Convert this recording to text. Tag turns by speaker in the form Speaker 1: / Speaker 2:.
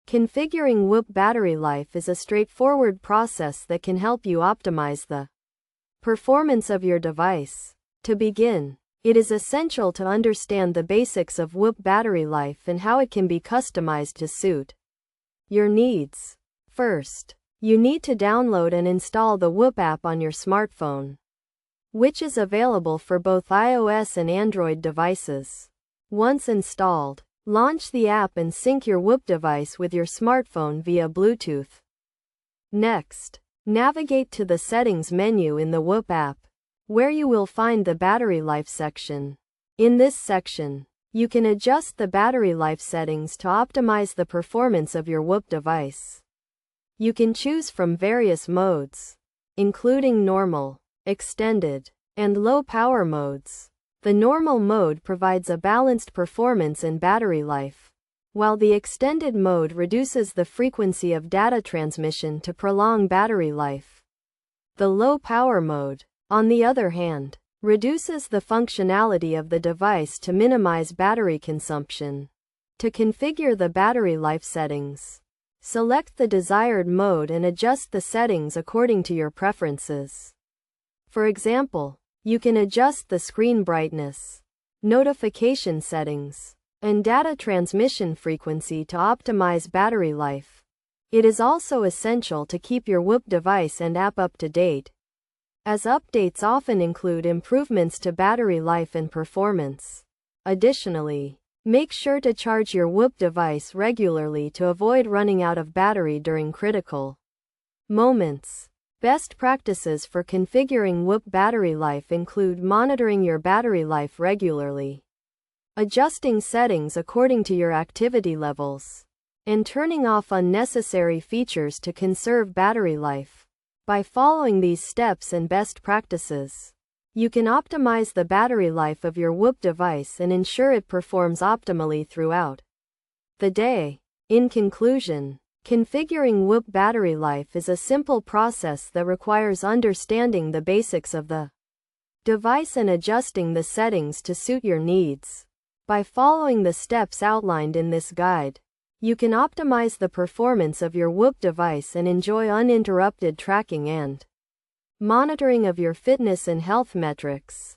Speaker 1: Configuring Whoop battery life is a straightforward process that can help you optimize the performance of your device. To begin, it is essential to understand the basics of Whoop battery life and how it can be customized to suit your needs. First, you need to download and install the Whoop app on your smartphone, which is available for both iOS and Android devices. Once installed, launch the app and sync your Whoop device with your smartphone via Bluetooth. Next, navigate to the Settings menu in the Whoop app, where you will find the Battery Life section. In this section, you can adjust the battery life settings to optimize the performance of your Whoop device. You can choose from various modes, including normal, extended, and low power modes. The normal mode provides a balanced performance and battery life, while the extended mode reduces the frequency of data transmission to prolong battery life. The low power mode, on the other hand, reduces the functionality of the device to minimize battery consumption. To configure the battery life settings, select the desired mode and adjust the settings according to your preferences. For example, you can adjust the screen brightness, notification settings, and data transmission frequency to optimize battery life. It is also essential to keep your Whoop device and app up to date, as updates often include improvements to battery life and performance. Additionally, make sure to charge your Whoop device regularly to avoid running out of battery during critical moments. Best practices for configuring Whoop battery life include monitoring your battery life regularly, adjusting settings according to your activity levels, and turning off unnecessary features to conserve battery life. By following these steps and best practices, you can optimize the battery life of your Whoop device and ensure it performs optimally throughout the day. In conclusion, configuring Whoop battery life is a simple process that requires understanding the basics of the device and adjusting the settings to suit your needs. By following the steps outlined in this guide, you can optimize the performance of your Whoop device and enjoy uninterrupted tracking and monitoring of your fitness and health metrics.